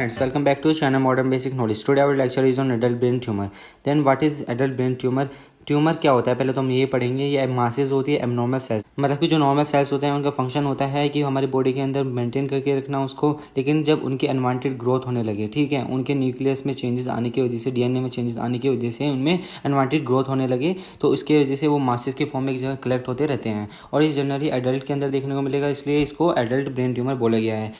friends, welcome back to channel Modern Basic Knowledge. Today our lecture is on adult brain tumor. Then what is adult brain tumor? Tumour क्या होता है पहले तो हम ये पढ़ेंगे। ये मासेस होती है एबनॉर्मल सेल्स, मतलब कि जो नॉर्मल सेल्स होते हैं उनका फंक्शन होता है कि हमारी बॉडी के अंदर मेंटेन करके रखना उसको, लेकिन जब उनकी अनवांटेड ग्रोथ होने लगे, ठीक है, उनके न्यूक्लियस में चेंजेस आने की वजह से, डीएनए में चेंजेस आने की वजह से उनमें अनवांटेड ग्रोथ होने लगे, तो उसकी वजह से वो मासेस के फॉर्म में एक जगह कलेक्ट होते रहते हैं और ये जनरली एडल्ट के अंदर देखने को मिलेगा, इसलिए इसको एडल्ट ब्रेन ट्यूमर बोला गया है।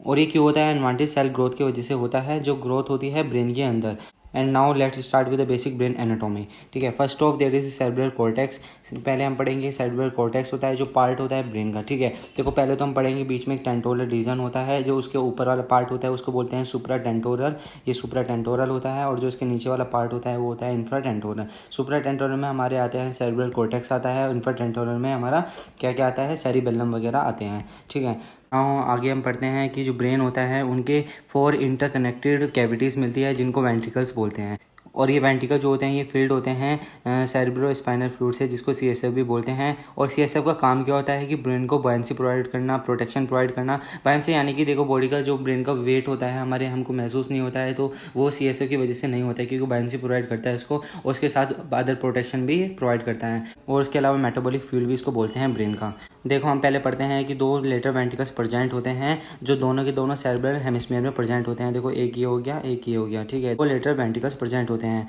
और ये क्यों होता है? अनवांटेड सेल ग्रोथ की वजह से होता है, जो ग्रोथ होती है ब्रेन के अंदर। And now let's start with the basic brain anatomy. ठीक है, first of their is cerebral cortex. पहले हम पढ़ेंगे सेरेब्रल कॉर्टेक्स होता है जो पार्ट होता है ब्रेन का। ठीक है, देखो पहले तो हम पढ़ेंगे बीच में एक टेंटोरल रीजन होता है, जो उसके ऊपर वाला पार्ट होता है उसको बोलते हैं सुप्रा टेंटोरल। ये सुप्रा टेंटोरल होता है, और जो इसके नीचे वाला पार्ट होता है वो होता है इंफ्रा टेंटोरल। सुप्रा टेंटोरल में हमारे आते हैं सेरेब्रल कॉर्टेक्स आता है, और इंफ्रा टेंटोरल में हमारा क्या क्या आता है, सेरिबेलम वगैरह आते हैं। ठीक है, आगे हम पढ़ते हैं कि जो ब्रेन होता है उनके 4 इंटरकनेक्टेड कैविटीज़ मिलती है जिनको वेंट्रिकल्स बोलते हैं। और ये वेंट्रिकल जो होते हैं ये फील्ड होते हैं सेरेब्रो स्पाइनल फ्लूइड से, जिसको सीएसएफ भी बोलते हैं। और सीएसएफ का काम क्या होता है कि ब्रेन को बायंसी प्रोवाइड करना, प्रोटेक्शन प्रोवाइड करना। बायंसी यानी कि देखो बॉडी का जो ब्रेन का वेट होता है हमारे हमको महसूस नहीं होता है, तो वो सीएसएफ की वजह से नहीं होता है, क्योंकि बायंसी प्रोवाइड करता है उसको, और उसके साथ अदर प्रोटेक्शन भी प्रोवाइड करता है। और उसके अलावा मेटाबॉलिक फ्यूल भी इसको बोलते हैं ब्रेन का। देखो हम पहले पढ़ते हैं कि 2 लेटर वेंट्रिकल्स प्रेजेंट होते हैं, जो दोनों के दोनों सेरेब्रल हेमिस्फीयर में प्रेजेंट होते हैं। देखो एक ये हो गया, एक ये हो गया। ठीक है, 2 लेटर वेंट्रिकल्स प्रेजेंट होते हैं।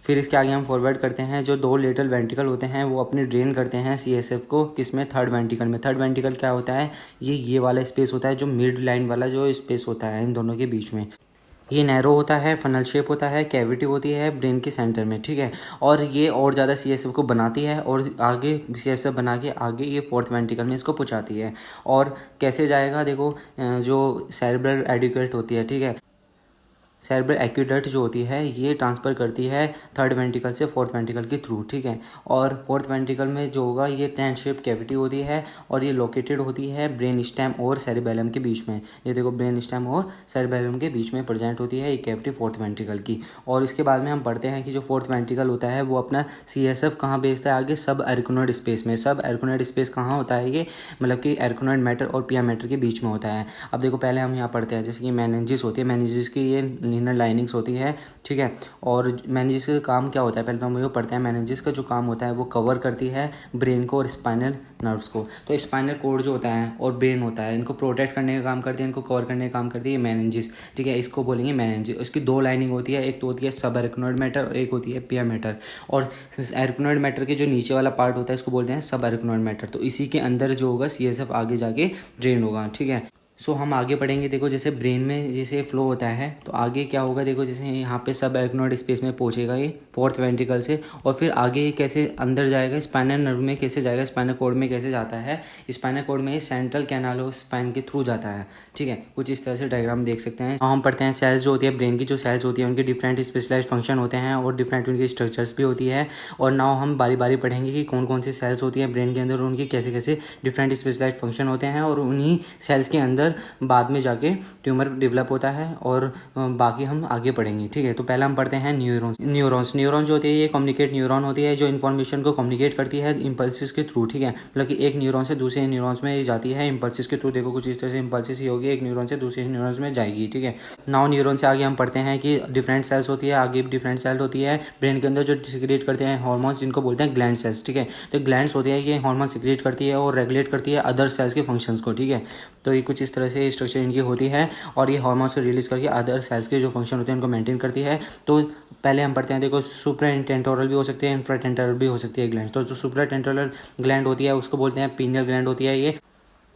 फिर इसके आगे हम फॉरवर्ड करते हैं, जो 2 लेटरल वेंट्रिकल होते हैं वो अपनी ड्रेन करते हैं सीएसएफ को, किसमें? थर्ड वेंट्रिकल में। थर्ड वेंट्रिकल क्या होता है? ये वाला स्पेस होता है, जो मिड लाइन वाला जो स्पेस होता है इन दोनों के बीच में। ये नैरो होता है, फनल शेप होता है, कैविटी होती है ब्रेन के सेंटर में। ठीक है, और ये और ज़्यादा सीएसएफ को बनाती है, और आगे सीएसएफ बना के आगे ये 4th वेंट्रिकल में इसको पहुंचाती है। और कैसे जाएगा? देखो जो सेरेब्रल एडिक्यूट होती है, ठीक है, सेरेब्रल एक्यूडक्ट जो होती है ये ट्रांसफ़र करती है 3rd वेंट्रिकल से 4th वेंट्रिकल के थ्रू। ठीक है, और 4th वेंट्रिकल में जो होगा ये टेन शेप कैविटी होती है, और ये लोकेटेड होती है ब्रेन स्टेम और सेरिबेलम के बीच में। ये देखो ब्रेन स्टेम और सेरिबेलम के बीच में प्रेजेंट होती है ये कैविटी 4th वेंट्रिकल की। और इसके बाद में हम पढ़ते हैं कि जो 4th वेंट्रिकल होता है वो अपना सीएसएफ कहाँ भेजता है? आगे सब एरिकोनॉइड स्पेस में। सब एरिकोनॉइड स्पेस कहाँ होता है? ये मतलब कि एरिकोनॉइड मैटर और पिया मैटर के बीच में होता है। अब देखो पहले हम यहाँ पढ़ते हैं, जैसे कि मेनिंजिस होती है, मेनिंजिस की ये इनर लाइनिंग्स होती है। ठीक है, और मेनिंजिस का काम क्या होता है? पहले तो हम ये पढ़ते हैं, मेनिंजिस का जो काम होता है वो कवर करती है ब्रेन को और स्पाइनल नर्व्स को। तो स्पाइनल कोड जो होता है और ब्रेन होता है, इनको प्रोटेक्ट करने का काम करती है, इनको कवर करने का काम करती है मेनिंजिस। ठीक है, इसको बोलेंगे मेनिंजिस। इसकी 2 लाइनिंग होती है, एक तो होती है सब एरिकोनॉइड मैटर और एक होती है पिया मैटर। और एरिकोनॉइड मैटर के जो नीचे वाला पार्ट होता है इसको बोलते हैं सब एरिकोनॉइड मैटर। तो इसी के अंदर जो होगा सीएसएफ आगे जाके ड्रेन होगा। ठीक है, सो हम आगे पढ़ेंगे। देखो जैसे ब्रेन में जैसे फ्लो होता है, तो आगे क्या होगा? देखो जैसे यहाँ पे सब एरिकोनॉइड स्पेस में पहुँचेगा ये 4th वेंट्रिकल से, और फिर आगे ये कैसे अंदर जाएगा? स्पाइनल नर्व में कैसे जाएगा? स्पाइनल कॉर्ड में कैसे जाता है? स्पाइनल कॉर्ड में सेंट्रल कैनाल ऑफ स्पाइन के थ्रू जाता है। ठीक है, कुछ इस तरह से डायग्राम देख सकते हैं। हम पढ़ते हैं सेल्स जो होती है ब्रेन की, जो सेल्स होती है उनके डिफरेंट स्पेशलाइज फंक्शन होते हैं और डिफरेंट उनकी स्ट्रक्चर्स भी होती है। और नाउ हम बारी बारी पढ़ेंगे कि कौन कौन सी सेल्स होती है ब्रेन के अंदर, उनके कैसे कैसे डिफरेंट स्पेशलाइज फंक्शन होते हैं, और उन्हीं सेल्स के अंदर बाद में जाके ट्यूमर डेवलप होता है। और बाकी हम आगे पढ़ेंगे। ठीक है, तो पहले हम पढ़ते हैं न्यूरॉन्स। न्यूरॉन जो होती है ये कम्युनिकेट न्यूरॉन होती है, जो इन्फॉर्मेशन को कम्युनिकेट करती है इम्पल्सिस के थ्रू। ठीक है, मतलब कि एक न्यूरॉन से दूसरे न्यूरॉन्स में जाती है इम्पल्सिस के थ्रू। देखो कुछ इस तरह से इम्पल्सिस ही होगी, एक न्यूरॉन से दूसरे न्यूरॉन्स में जाएगी। ठीक है, नाउ न्यूरॉन से आगे हम पढ़ते हैं कि डिफरेंट सेल्स होती है, आगे डिफरेंट सेल होती है ब्रेन के अंदर जो सिक्रेट करते हैं हार्मोन्स, जिनको बोलते हैं ग्लैंड सेल्स। ठीक है, तो ग्लैंड्स होती है ये हार्मोन सिक्रेट करती है और रेगुलेट करती है अदर सेल्स के फंक्शंस को। ठीक है, तो ये कुछ इस तरह से स्ट्रक्चर इनकी होती है, और ये हार्मोन्स को रिलीज करके अदर सेल्स के जो फंक्शन होते हैं उनको मेंटेन करती है। तो पहले हम पढ़ते हैं, देखो सुप्राटेंटोरल भी हो सकते हैं, इंफ्राटेंटोरल भी हो सकती है ग्लैंड। तो जो सुप्राटेंटोरल ग्लैंड होती है उसको बोलते हैं पीनियल ग्लैंड होती है।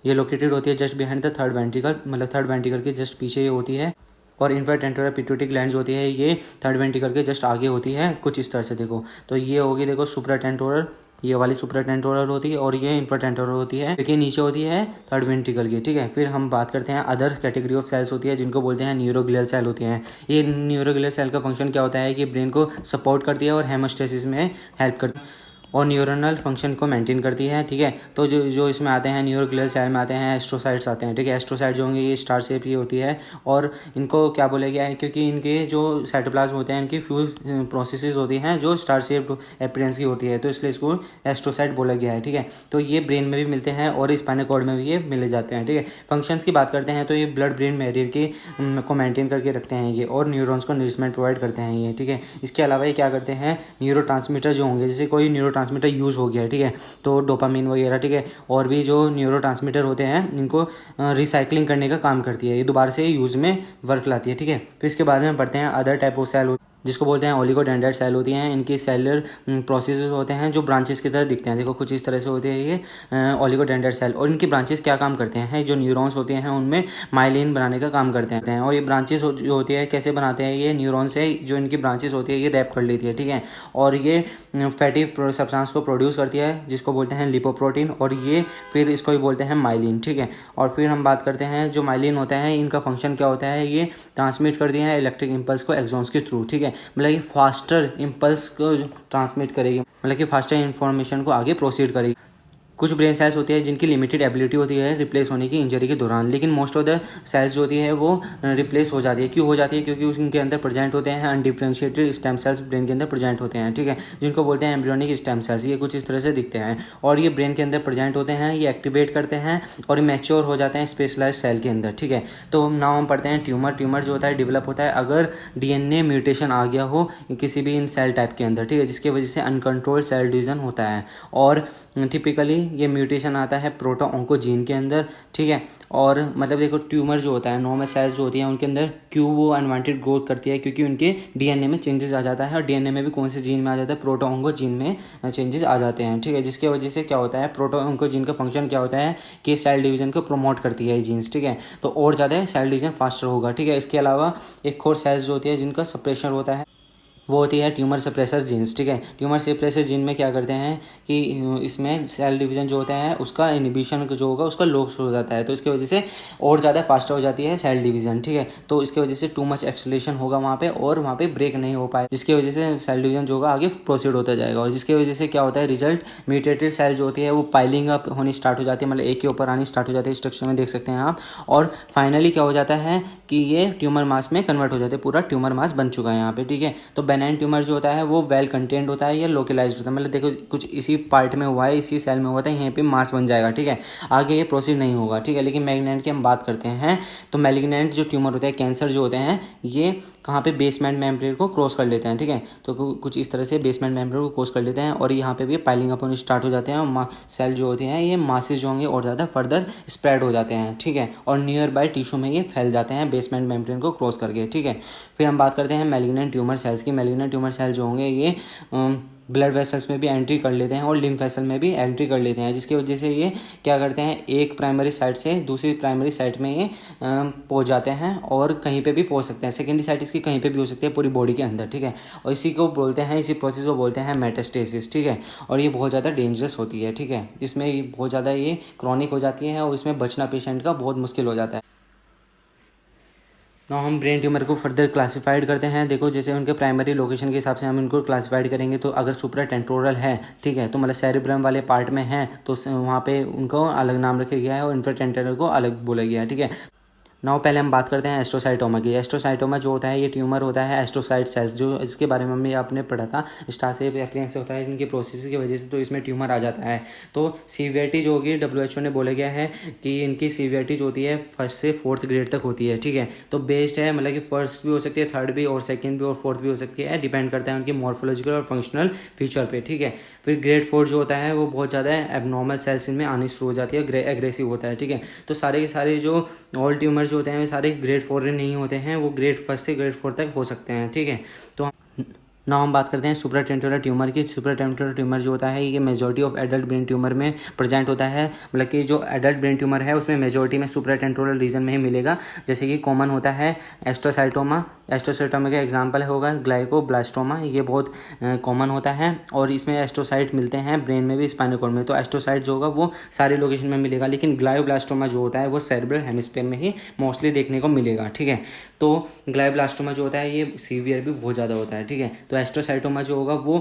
ये लोकेटेड होती है just behind the 3rd ventricle, मतलब 3rd वेंट्रिकल के जस्ट पीछे ये होती है। और इंफ्राटेंटोरल पिट्यूटरी ग्लैंड होती है ये 3rd वेंट्रिकल के जस्ट आगे होती है, कुछ इस तरह से। देखो तो ये होगी, देखो सुप्राटेंटोरल, ये वाली सुप्राटेंटोरल होती है, और ये इंफ्राटेंटोरल होती है, लेकिन नीचे होती है 3rd वेंट्रिकल की। ठीक है, फिर हम बात करते हैं अदर कैटेगरी ऑफ सेल्स होती है, जिनको बोलते हैं न्यूरोग्लियल सेल होती हैं। ये न्यूरोग्लियल सेल का फंक्शन क्या होता है कि ब्रेन को सपोर्ट करती है और हेमोस्टेसिस में हेल्प करती है। और न्यूरोनल फंक्शन को मेंटेन करती है, ठीक है। तो जो जो इसमें आते हैं न्यूरोग्लियल सेल में आते हैं एस्ट्रोसाइट्स आते हैं, ठीक है। एस्ट्रोसाइट जो होंगे ये स्टार शेप की होती है और इनको क्या बोला गया है, क्योंकि इनके जो साइटोप्लाज्म होते हैं इनकी फ्यू प्रोसेसेस होती हैं जो स्टार शेप अपीयरेंस की होती है, तो इसलिए इसको एस्ट्रोसाइट बोला गया है, ठीक है। तो ये ब्रेन में भी मिलते हैं और स्पाइनल कॉर्ड में भी ये मिले जाते हैं, ठीक है। फंक्शंस की बात करते हैं तो ये ब्लड ब्रेन बैरियर की को मेंटेन करके रखते हैं ये, और न्यूरॉन्स को नरिशमेंट प्रोवाइड करते हैं ये, ठीक है। इसके अलावा ये क्या करते हैं, न्यूरोट्रांसमीटर जो होंगे, जैसे कोई न्यूरोट्रांसमीटर यूज़ हो गया है, ठीक है, तो डोपामिन वगैरह, ठीक है, और भी जो न्यूरोट्रांसमीटर होते हैं इनको रिसाइकलिंग करने का काम करती है, ये दोबारा से यूज़ में वर्क लाती है, ठीक है। फिर इसके बाद में पढ़ते हैं अदर टाइप ऑफ सेल जिसको बोलते हैं ओलिगोडेंड्राइट सेल होती हैं। इनकी सेलुलर प्रोसेसेस होते हैं जो ब्रांचेस की तरह दिखते हैं, देखो कुछ इस तरह से होते हैं ये ओलिगोडेंड्राइट सेल। और इनकी ब्रांचेस क्या काम करते हैं, जो न्यूरॉन्स होते हैं उनमें माइलिन बनाने का काम करते हैं। और ये ब्रांचेस जो होती है कैसे बनाते हैं, ये न्यूरॉन से जो इनकी ब्रांचेस होती है ये रैप कर लेती है, ठीक है, और ये फैटी सब्सटेंस को प्रोड्यूस करती है जिसको बोलते हैं लिपोप्रोटीन, और ये फिर इसको ही बोलते हैं माइलिन, ठीक है। और फिर हम बात करते हैं जो माइलिन होता है इनका फंक्शन क्या होता है, ये ट्रांसमिट कर दिया है इलेक्ट्रिक इंपल्स को एक्सॉन्स के थ्रू, ठीक है, मतलब ये फास्टर इंपल्स को ट्रांसमिट करेगी, मतलब कि फास्टर इंफॉर्मेशन को आगे प्रोसीड करेगी। कुछ ब्रेन सेल्स होती है जिनकी लिमिटेड एबिलिटी होती है रिप्लेस होने की इंजरी के दौरान, लेकिन मोस्ट ऑफ द सेल्स जो होती है वो रिप्लेस हो जाती है। क्यों हो जाती है, क्योंकि उनके अंदर प्रेजेंट होते हैं अनडिफरेंशिएटेड स्टेम सेल्स ब्रेन के अंदर प्रेजेंट होते हैं, ठीक है, जिनको बोलते हैं एम्ब्रियोनिक स्टेम सेल्स। ये कुछ इस तरह से दिखते हैं और ये ब्रेन के अंदर प्रेजेंट होते हैं, ये एक्टिवेट करते हैं और मैच्योर हो जाते हैं स्पेशलाइज्ड सेल के अंदर, ठीक है। तो नाउ हम पढ़ते हैं ट्यूमर। ट्यूमर जो होता है डेवलप होता है अगर डीएनए म्यूटेशन आ गया हो किसी भी इन सेल टाइप के अंदर, ठीक है, जिसकी वजह से अनकंट्रोल्ड सेल डिवीजन होता है। और टिपिकली ये म्यूटेशन आता है प्रोटो ऑन्कोजीन के अंदर, ठीक है। और मतलब देखो ट्यूमर जो होता है नॉर्मल सेल्स जो होती हैं उनके अंदर क्यों वो अनवांटेड ग्रोथ करती है, क्योंकि उनके डीएनए में चेंजेस आ जाता है, और डीएनए में भी कौन से जीन में आ जाता है, प्रोटो ऑन्कोजीन में चेंजेस आ जाते हैं, ठीक है, जिसकी वजह से क्या होता है, प्रोटो ऑन्कोजीन का फंक्शन क्या होता है कि सेल डिवीजन को प्रमोट करती है जीन्स, ठीक है, तो और ज़्यादा सेल डिवीजन फास्टर होगा, ठीक है। इसके अलावा एक और सेल्स जो होती है जिनका सप्रेशन होता है वो होती है ट्यूमर सप्रेसर जीन्स, ठीक है। ट्यूमर सप्रेसर जीन में क्या करते हैं कि इसमें सेल डिवीजन जो होता है उसका इनिबिशन जो होगा उसका लॉस हो जाता है, तो इसकी वजह से और ज़्यादा फास्टर हो जाती है सेल डिवीजन, ठीक है। तो इसकी वजह से टू मच एक्सेलरेशन होगा वहाँ पे और वहाँ पे ब्रेक नहीं हो पाए, जिसकी वजह से सेल डिवीजन जो होगा आगे प्रोसीड होता जाएगा, और जिसकी वजह से क्या होता है रिजल्ट म्यूटेटेड सेल जो होती है वो पाइलिंग अप होनी स्टार्ट हो जाती है, मतलब एक के ऊपर आनी स्टार्ट हो जाती है, स्ट्रक्चर में देख सकते हैं आप। और फाइनली क्या हो जाता है कि ये ट्यूमर मास में कन्वर्ट हो जाते हैं, पूरा ट्यूमर मास बन चुका है यहाँ पे, ठीक है। तो बेनाइन ट्यूमर जो होता है वो वेल कंटेंट होता है या लोकलाइज्ड होता है, मतलब देखो कुछ इसी पार्ट में हुआ है, इसी सेल में हुआ था, यहीं पे मास बन जाएगा, ठीक है, आगे ये प्रोसीड नहीं होगा, ठीक है। लेकिन मैलिग्नेंट की हम बात करते हैं तो मैलिग्नेंट जो ट्यूमर होता है कैंसर जो होते हैं ये कहाँ पे बेसमेंट मेम्ब्रेन को क्रॉस कर लेते हैं, ठीक है, तो कुछ इस तरह से बेसमेंट मेम्ब्रेन को क्रॉस कर लेते हैं और यहाँ पे भी पाइलिंग अप होने स्टार्ट हो जाते हैं, और सेल जो होते हैं ये मासेज जो होंगे और ज़्यादा फर्दर स्प्रेड हो जाते हैं, ठीक है, और नियर बाय टिश्यू में ये फैल जाते हैं बेसमेंट मेम्ब्रेन को क्रॉस करके, ठीक है। फिर हम बात करते हैं मैलिग्नेंट ट्यूमर सेल्स की। मैलिग्नेंट ट्यूमर सेल जो होंगे ये ब्लड वेसल्स में भी एंट्री कर लेते हैं और लिम्फ वेसल में भी एंट्री कर लेते हैं, जिसकी वजह से ये क्या करते हैं एक प्राइमरी साइट से दूसरी प्राइमरी साइट में ये पहुंच जाते हैं और कहीं पे भी पहुंच सकते हैं, सेकेंडरी साइट इसकी कहीं पे भी हो सकती है पूरी बॉडी के अंदर, ठीक है। और इसी को बोलते हैं, इसी प्रोसेस को बोलते हैं मेटास्टेसिस, ठीक है, और ये बहुत ज़्यादा डेंजरस होती है, ठीक है, इसमें बहुत ज़्यादा ये क्रॉनिक हो जाती है और इसमें बचना पेशेंट का बहुत मुश्किल हो जाता है। ना हम ब्रेन ट्यूमर को फर्दर क्लासिफाइड करते हैं, देखो जैसे उनके प्राइमरी लोकेशन के हिसाब से हम इनको क्लासिफाइड करेंगे, तो अगर सुप्रा टेंटोरल है, ठीक है, तो मतलब सेरिब्रम वाले पार्ट में है तो वहाँ पे उनको अलग नाम रखा गया है और इंफ्राटेंटोरल को अलग बोला गया है, ठीक है। नाउ पहले हम बात करते हैं एस्ट्रोसाइटोमा की। एस्ट्रोसाइटोमा जो होता है ये ट्यूमर होता है एस्ट्रोसाइट सेल्स, जो इसके बारे में हमने आपने पढ़ा था, स्टार शेप अपीयरेंस होता है इनके प्रोसेस की वजह से, तो इसमें ट्यूमर आ जाता है। तो सीवियरिटी जो होगी WHO ने बोला गया है कि इनकी सीवियरिटी जो होती है 1st से 4th ग्रेड तक होती है, ठीक है, तो बेस्ड है मतलब कि फर्स्ट भी हो सकती है, थर्ड भी और सेकेंड भी और फोर्थ भी हो सकती है, डिपेंड करता है उनकी मॉर्फोलॉजिकल और फंक्शनल फीचर पे, ठीक है। फिर ग्रेड 4 जो होता है वो बहुत ज़्यादा एबनॉर्मल सेल्स इनमें आनी शुरू हो जाती है, एग्रेसिव होता है, ठीक है। तो सारे के सारे जो ऑल ट्यूमर जो होते हैं सारे ग्रेड 4 नहीं होते हैं, वो ग्रेड 1 से ग्रेड 4 तक हो सकते हैं, ठीक है। तो नाउ हम बात करते हैं सुप्राटेंटोरल ट्यूमर की। सुप्राटेंटोरल ट्यूमर जो होता है ये majority of adult brain tumour में प्रेजेंट होता है, मतलब कि जो एडल्ट ब्रेन ट्यूमर है उसमें मेजॉरिटी में सुप्राटेंटोरल रीजन में ही मिलेगा। जैसे कि कॉमन होता है एस्ट्रोसाइटोमा, एस्ट्रोसाइटोमा का एग्जांपल होगा ग्लाइकोब्लास्टोमा, ये बहुत कॉमन होता है और इसमें एस्ट्रोसाइट मिलते हैं ब्रेन में भी स्पाइनल कॉर्ड में, तो एस्ट्रोसाइट जो होगा वो सारी लोकेशन में मिलेगा, लेकिन ग्लायोब्लास्टोमा जो होता है वो सेरेब्रल हेमिस्फीयर में ही मोस्टली देखने को मिलेगा, ठीक है। तो ग्लायोब्लास्टोमा जो होता है ये सीवियर भी बहुत ज़्यादा होता है, ठीक है। तो एस्ट्रोसाइटोमा जो होगा वो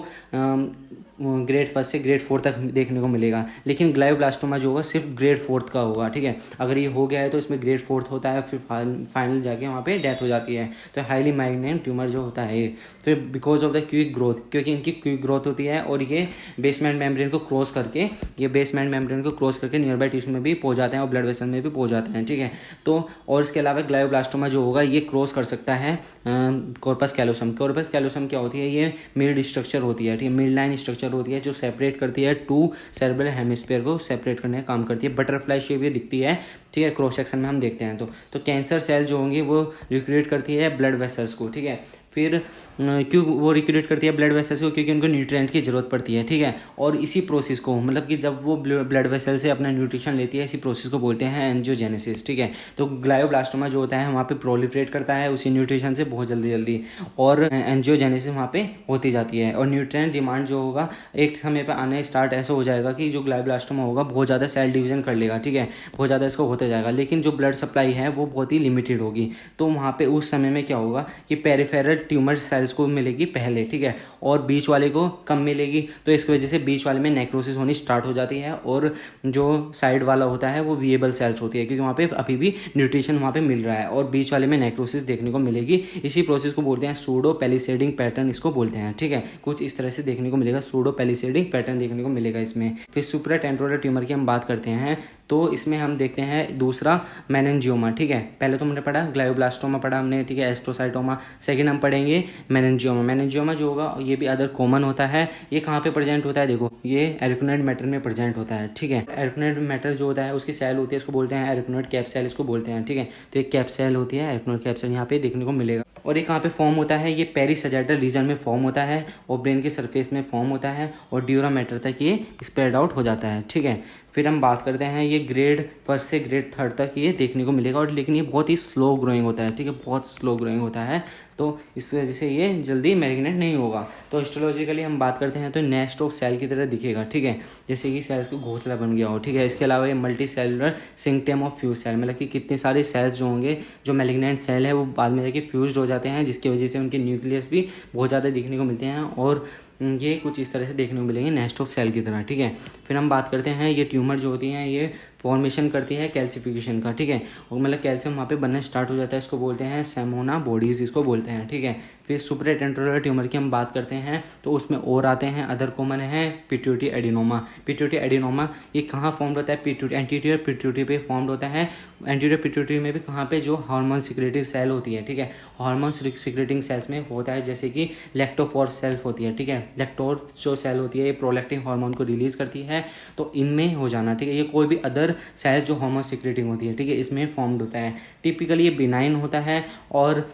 ग्रेड फर्स्ट से ग्रेड 4 तक देखने को मिलेगा, लेकिन ग्लायोब्लास्टोमा जो होगा सिर्फ ग्रेड 4 का होगा, ठीक है। अगर ये हो गया है तो इसमें ग्रेड 4 होता है, फिर फाइनल जाके वहाँ पे डेथ हो जाती है। तो हाईली मैग्नेंट ट्यूमर जो होता है ये, फिर because of the quick growth, क्योंकि इनकी क्विक ग्रोथ होती है और ये बेसमेंट मेम्ब्रेन को क्रॉस करके नियर बाई टिश्यू में भी पहुंच जाते हैं और ब्लड वेसल में भी पहुंच जाते हैं, ठीक है। तो और इसके अलावा ग्लायोब्लास्टोमा जो होगा ये क्रॉस कर सकता है कॉर्पस कैलोसम। कॉर्पस कैलोसम क्या होती है, ये मिड स्ट्रक्चर होती है, ठीक है, मिड लाइन स्ट्रक्चर होती है जो सेपरेट करती है टू सेरेब्रल हेमिस्फीयर को सेपरेट करने का काम करती है। बटरफ्लाई शेप ये दिखती है, ठीक है, क्रॉस सेक्शन में हम देखते हैं। तो कैंसर सेल जो होंगे वो रिक्रिएट करती है ब्लड वेसल्स को, ठीक है। फिर क्यों वो रिक्रिएट करती है ब्लड वेसल्स को, क्योंकि उनको न्यूट्रिएंट की जरूरत पड़ती है, ठीक है। और इसी प्रोसेस को, मतलब कि जब वो ब्लड वेसल से अपना न्यूट्रिशन लेती है, इसी प्रोसेस को बोलते हैं एंजियोजेनेसिस, ठीक है। तो ग्लायोब्लास्टोमा जो होता है वहाँ पे प्रोलिफरेट करता है उसी न्यूट्रिशन से बहुत जल्दी और एंजियोजेनेसिस वहाँ पे होती जाती है। और न्यूट्रिएंट डिमांड जो होगा एक समय पर आने स्टार्ट ऐसा हो जाएगा कि जो ग्लायोब्लास्टोमा होगा बहुत ज़्यादा सेल डिवीजन कर लेगा, ठीक है, बहुत ज़्यादा इसको होता जाएगा, लेकिन जो ब्लड सप्लाई है वो बहुत ही लिमिटेड होगी। तो वहाँ पे उस समय में क्या होगा कि पेरिफेरल ट्यूमर सेल्स को मिलेगी पहले, ठीक है, और बीच वाले को कम मिलेगी। तो इसकी वजह से बीच वाले में नेक्रोसिस होनी स्टार्ट हो जाती है और जो साइड वाला होता है वो विएबल सेल्स होती है, क्योंकि वहाँ पे अभी भी न्यूट्रिशन वहाँ पे मिल रहा है, और बीच वाले में नेक्रोसिस देखने को मिलेगी। इसी प्रोसेस को बोलते हैं सूडो पैलिसेडिंग पैटर्न, इसको बोलते हैं, ठीक है। कुछ इस तरह से देखने को मिलेगा, सूडो पैलिसेडिंग पैटर्न देखने को मिलेगा इसमें। फिर सुप्राटेंटोरल ट्यूमर की हम बात करते हैं, तो इसमें हम देखते हैं दूसरा मेनिंजियोमा, ठीक है। पहले तो हमने पढ़ा ग्लायोब्लास्टोमा पढ़ा हमने, ठीक है, एस्ट्रोसाइटोमा। सेकंड हम पढ़ेंगे मेनिंजियोमा। मेनिंजियोमा जो होगा ये भी अदर कॉमन होता है। ये कहाँ पे प्रेजेंट होता है, देखो ये एरिकनोइड मैटर में प्रेजेंट होता है, ठीक है। एरिकनोइड मैटर जो होता है उसकी सेल होती है, इसको बोलते हैं एरिकनोइड कैप सेल, इसको बोलते हैं, ठीक है। तो एक कैप सेल होती है, एरिकनोइड कैप सेल यहाँ पे देखने को मिलेगा। और ये कहाँ पे फॉर्म होता है, ये पेरिसैजिटल रीजन में फॉर्म होता है और ब्रेन के सरफेस में फॉर्म होता है और ड्यूरा मैटर तक ये स्प्रेड आउट हो जाता है, ठीक है। फिर हम बात करते हैं, ये ग्रेड फर्स्ट से ग्रेड थर्ड तक ये देखने को मिलेगा, और लेकिन ये बहुत ही स्लो ग्रोइंग होता है, ठीक है, बहुत स्लो ग्रोइंग होता है। तो इस वजह से ये जल्दी मैरिनेट नहीं होगा। तो हिस्टोलॉजिकली हम बात करते हैं तो नेस्ट ऑफ सेल की तरह दिखेगा, ठीक है, जैसे कि सेल्स को घोंसला बन गया हो, ठीक है। इसके अलावा ये multi cellular syncytium of fuse cell, मतलब कि कितने सारे सेल्स जो होंगे जो मैलिग्नेंट सेल है वो बाद में जाके फ्यूज्ड हो जाते हैं, जिसकी वजह से उनके न्यूक्लियस भी बहुत ज़्यादा दिखने को मिलते हैं, और ये कुछ इस तरह से देखने को मिलेंगे नेस्ट ऑफ सेल की तरह, ठीक है। फिर हम बात करते हैं, ये ट्यूमर जो होती हैं ये फॉर्मेशन करती है कैल्सिफिकेशन का, ठीक है, और मतलब कैल्शियम वहाँ पे बनना स्टार्ट हो जाता है, इसको बोलते हैं सेमोना बॉडीज, इसको बोलते हैं, ठीक है। फिर सुपराटेंटोरल ट्यूमर की हम बात करते हैं तो उसमें और आते हैं अदर कॉमन है पिट्यूटरी एडिनोमा। पिट्यूटरी एडिनोमा ये कहाँ फॉर्म होता है, पिट्यूटरी एंटीरियर पिट्यूटरी पे फॉर्म होता है। एंटीरियर पिट्यूटरी में भी कहाँ पे जो हार्मोन सिक्रेटिंग सेल होती है, ठीक है, हार्मोन सिक्रेटिंग सेल्स में होता है, जैसे कि लैक्टोफोर सेल होती है, ठीक है। लैक्टोर जो सेल होती है ये प्रोलैक्टिन हार्मोन को रिलीज करती है, तो इनमें हो जाना, ठीक है। ये कोई भी अदर सेल जो हार्मोन सिक्रेटिंग होती है, ठीक है, इसमें फॉर्म्ड होता है। टिपिकली ये बिनाइन होता है और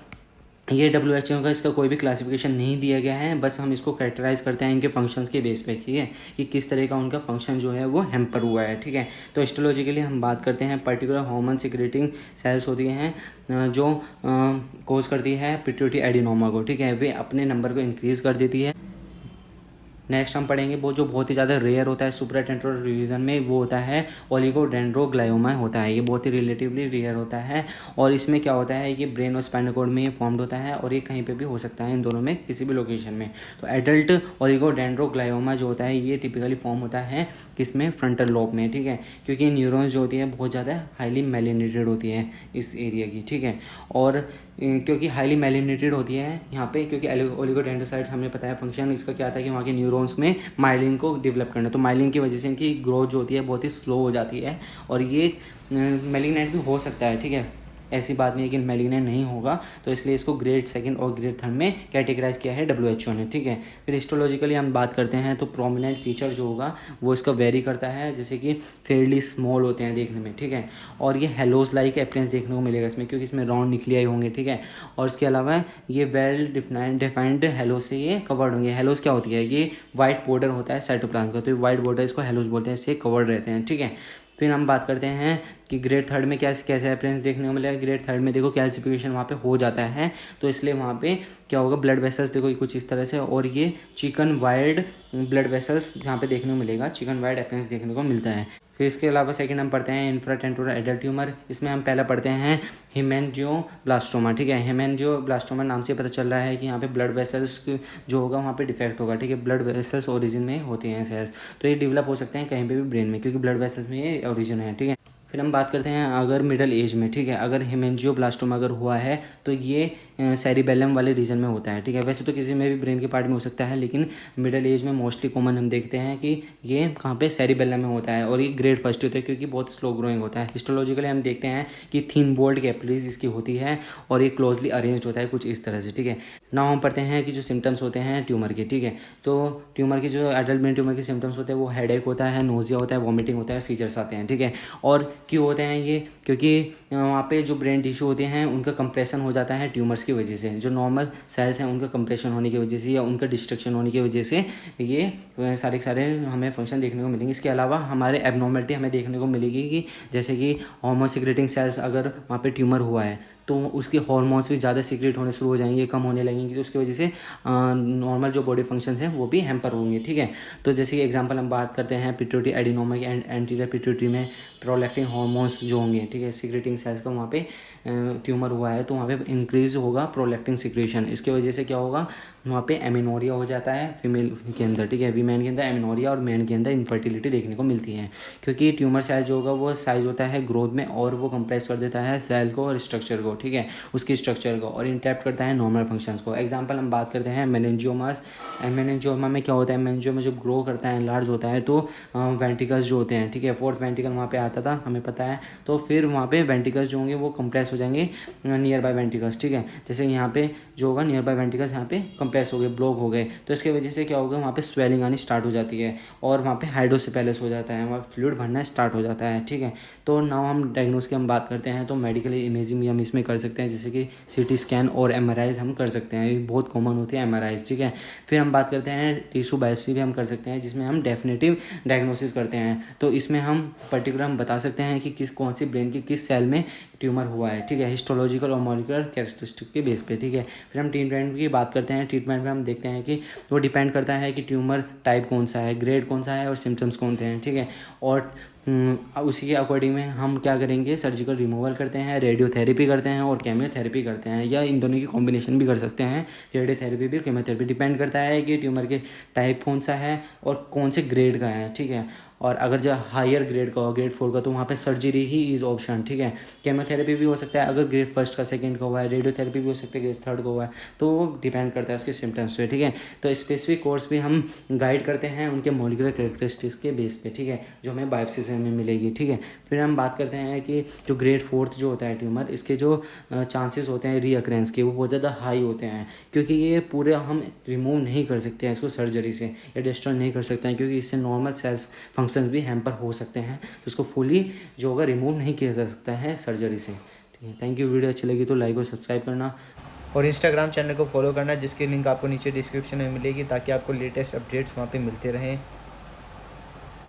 ये WHO का इसका कोई भी क्लासिफिकेशन नहीं दिया गया है, बस हम इसको कैरेक्टराइज करते हैं इनके फंक्शंस के बेस पे, ठीक है, कि किस तरह का उनका फंक्शन जो है वो हैम्पर हुआ है, ठीक है। तो हिस्टोलॉजिकली हम बात करते हैं पर्टिकुलर हार्मोन सिक्रेटिंग सेल्स होती हैं जो कोज करती है पिट्यूटरी एडिनोमा को, ठीक है, वे अपने नंबर को इंक्रीज कर देती है। नेक्स्ट हम पढ़ेंगे वो जो बहुत ही ज़्यादा रेयर होता है सुप्राटेंटोरल रीजन में, वो होता है ओलिगोडेंड्रोग्लायोमा होता है। ये बहुत ही रिलेटिवली रेयर होता है, और इसमें क्या होता है, ये ब्रेन और स्पाइनल कॉर्ड में ये फॉर्म्ड होता है, और ये कहीं पे भी हो सकता है, इन दोनों में किसी भी लोकेशन में। तो एडल्ट ओलिगोडेंड्रोग्लायोमा जो होता है ये टिपिकली फॉर्म होता है किसमें, फ्रंटल लोब में, ठीक है, क्योंकि न्यूरॉन्स जो होती है बहुत ज़्यादा हाईली मेलिनेटेड होती है इस एरिया की, ठीक है। और क्योंकि हाईली मेलिनेटेड होती है यहाँ पे, क्योंकि ओलिगोडेंड्रोसाइट्स हमने पता है फंक्शन इसका क्या था कि वहाँ के न्यूरॉन्स में माइलिन को डेवलप करना, तो माइलिन की वजह से इनकी ग्रोथ जो होती है बहुत ही स्लो हो जाती है, और ये मैलिग्नेंट भी हो सकता है, ठीक है, ऐसी बात नहीं है कि मैलिग्नेंट नहीं होगा। तो इसलिए इसको ग्रेड सेकंड और ग्रेड थर्ड में कैटेगराइज किया है WHO ने, ठीक है। फिर हिस्टोलॉजिकली हम बात करते हैं तो प्रोमिनेंट फीचर जो होगा वो इसका वेरी करता है, जैसे कि फेयरली स्मॉल होते हैं देखने में, ठीक है, और ये हेलोस लाइक अपीयरेंस देखने को मिलेगा इसमें, क्योंकि इसमें राउंड निकलियाई होंगे, ठीक है। और इसके अलावा ये वेल डिफाइंड हेलोस से ये कवर्ड होंगे। हेलोस क्या होती है, ये वाइट बॉर्डर होता है साइटोप्लाज्म का, तो ये वाइट बॉर्डर इसको हेलोस बोलते हैं, इससे कवर्ड रहते हैं, ठीक है। फिर हम बात करते हैं कि ग्रेड थर्ड में कैसे अपीयरेंस देखने को मिलेगा। ग्रेड थर्ड में देखो कैल्सिफिकेशन वहाँ पे हो जाता है, तो इसलिए वहाँ पे क्या होगा, ब्लड वेसल्स देखो कुछ इस तरह से, और ये चिकन वाइड ब्लड वेसल्स यहाँ पे देखने को मिलेगा, चिकन वाइड अपीयरेंस देखने को मिलता है। फिर इसके अलावा सेकंड हम पढ़ते हैं इंफ्राटेंटोरल एडल्ट ट्यूमर। इसमें हम पहला पढ़ते हैं हेमेंजियोब्लास्टोमा। ठीक है, हेमेंजियोब्लास्टोमा नाम से पता चल रहा है कि यहाँ पे ब्लड वेसल्स जो होगा वहाँ पे डिफेक्ट होगा। ठीक है, ब्लड वेसल्स ओरिजिन में होते हैं सेल्स, तो ये डेवलप हो सकते हैं कहीं पे भी ब्रेन में, क्योंकि ब्लड वेसल्स में ये ओरिजिन है। ठीक है, फिर हम बात करते हैं अगर मिडिल एज में, ठीक है, अगर हेमेंजियोब्लास्टोमा अगर हुआ है तो ये सेरिबेलम वाले रीजन में होता है। ठीक है, वैसे तो किसी में भी ब्रेन के पार्ट में हो सकता है, लेकिन मिडिल एज में मोस्टली कॉमन हम देखते हैं कि ये कहाँ पे सेरिबेलम में होता है, और ये ग्रेड फर्स्ट होता है क्योंकि बहुत स्लो ग्रोइंग होता है। हिस्टोलॉजिकली हम देखते हैं कि थिन बोल्ड कैपिलरीज इसकी होती है और ये क्लोजली अरेंज्ड होता है कुछ इस तरह से। ठीक है, नाउ हम पढ़ते हैं कि जो सिम्टम्स होते हैं ट्यूमर के। ठीक है, तो ट्यूमर के जो एडल्ट ब्रेन ट्यूमर के सिम्टम्स होते हैं वो हेडेक होता है, नोजिया होता है, वॉमिटिंग होता है, सीजर्स आते हैं। ठीक है, और क्यों होते हैं ये? क्योंकि वहाँ पे जो ब्रेन टिश्यू होते हैं उनका कंप्रेशन हो जाता है ट्यूमर्स की वजह से। जो नॉर्मल सेल्स हैं उनका कंप्रेशन होने की वजह से या उनका डिस्ट्रक्शन होने की वजह से ये सारे हमें फंक्शन देखने को मिलेंगे। इसके अलावा हमारे एबनॉर्मलिटी हमें देखने को मिलेगी कि जैसे कि हार्मोन सिक्रेटिंग सेल्स अगर वहाँ पे ट्यूमर हुआ है तो उसके हार्मोन्स भी ज़्यादा सीक्रेट होने शुरू हो जाएंगे, कम होने लगेंगे, तो उसकी वजह से नॉर्मल जो बॉडी फंक्शंस हैं वो भी हैम्पर होंगे। ठीक है, तो जैसे कि एग्जांपल हम बात करते हैं पिट्यूटरी एडिनोमा की, एंटीरियर पिट्यूटरी में प्रोलैक्टिन हार्मोन्स जो होंगे, ठीक है, सीक्रेटिंग सेल्स का वहाँ पे ट्यूमर हुआ है तो वहाँ पे इंक्रीज होगा प्रोलैक्टिन सिक्रेशन। इसकी वजह से क्या होगा, वहाँ पे एमिनोरिया हो जाता है फीमेल के अंदर। ठीक है, वीमेन के अंदर एमिनोरिया और मेन के अंदर इनफर्टिलिटी देखने को मिलती है, क्योंकि ट्यूमर सेल जो होगा वो साइज होता है ग्रोथ में और वो कंप्रेस कर देता है सेल को और स्ट्रक्चर को। ठीक है, उसकी स्ट्रक्चर को, और इंटरप्ट करता है नॉर्मल फंक्शंस को। एग्जांपल हम बात करते हैं मेनिंजियोमास। मेनिंजियोमा में क्या होता है, मेनिंजियोमा जब ग्रो करता है, लार्ज होता है तो वेंटिकल्स जो होते हैं, ठीक है, फोर्थ वेंटिकल वहाँ पे आता था हमें पता है, तो फिर वहाँ पे वेंटिकल्स जो होंगे वो कंप्रेस हो जाएंगे नियर बाय वेंटिकल्स। ठीक है, जैसे यहाँ पे जो होगा नियर बाय वेंटिकल्स यहाँ पे कंप्रेस हो गए, ब्लॉक हो गए, तो इसकी वजह से क्या होगा, वहाँ पे स्वेलिंग आनी स्टार्ट हो जाती है और वहाँ पे हाइड्रोसिपेलस हो जाता है, वहाँ फ्लूइड भरना स्टार्ट हो जाता है। ठीक है, तो नाउ हम डायग्नोस की हम बात करते हैं तो मेडिकल इमेजिंग भी हम इसमें कर सकते हैं, जैसे कि सीटी स्कैन और एमआरआईज हम कर सकते हैं, ये बहुत कॉमन होती है एमआरआईज। ठीक है, फिर हम बात करते हैं टिश्यू बायोप्सी भी हम कर सकते हैं, जिसमें हम डेफिनेटिव डायग्नोसिस करते हैं। तो इसमें हम पर्टिकुलर हम बता सकते हैं कि कौन सी ब्रेन की किस सेल में ट्यूमर हुआ है। ठीक है, हिस्टोलॉजिकल और मॉलिक्यूलर कैरेक्टरिस्टिक के बेस पे। ठीक है, फिर हम ट्रीटमेंट की बात करते हैं। ट्रीटमेंट में हम देखते हैं कि वो डिपेंड करता है कि ट्यूमर टाइप कौन सा है, ग्रेड कौन सा है और सिम्टम्स कौन से हैं। ठीक है, और उसी के अकॉर्डिंग में हम क्या करेंगे, सर्जिकल रिमूवल करते हैं, रेडियोथेरेपी करते हैं और केमियोथेरेपी करते हैं, या इन दोनों की कॉम्बिनेशन भी कर सकते हैं। रेडियोथेरेपी भी, केमियोथेरेपी, डिपेंड करता है कि ट्यूमर के टाइप कौन सा है और कौन से ग्रेड का है। ठीक है, और अगर जो हायर ग्रेड का हो, ग्रेड 4 का, तो वहाँ पे सर्जरी ही इज ऑप्शन। ठीक है, केमोथेरेपी भी हो सकता है अगर ग्रेड 1 का, 2 का हुआ है, रेडियोथेरेपी भी हो सकता है ग्रेड 3 का हुआ है, तो वो डिपेंड करता है उसके सिम्टम्स पे। ठीक है, तो स्पेसिफिक कोर्स भी हम गाइड करते हैं उनके मॉलिक्यूलर कैरेक्टरिस्टिक्स के बेस पे। ठीक है, जो हमें बायोप्सी में मिलेगी। ठीक है, फिर हम बात करते हैं कि जो ग्रेड 4 जो होता है ट्यूमर, इसके जो चांसेस होते हैं रीअक्रेंस के वो बहुत ज़्यादा हाई होते हैं, क्योंकि ये पूरे हम रिमूव नहीं कर सकते हैं इसको सर्जरी से, या डिस्ट्रॉय नहीं कर सकते हैं, क्योंकि इससे नॉर्मल सेल्स फंक्शंस भी हैम्पर हो सकते हैं, तो उसको फुली जो होगा रिमूव नहीं किया जा सकता है सर्जरी से। ठीक है, थैंक यू। वीडियो अच्छी लगी तो लाइक और सब्सक्राइब करना, और इंस्टाग्राम चैनल को फॉलो करना, जिसकी लिंक आपको नीचे डिस्क्रिप्शन में मिलेगी, ताकि आपको लेटेस्ट अपडेट्स वहाँ पे मिलते रहें।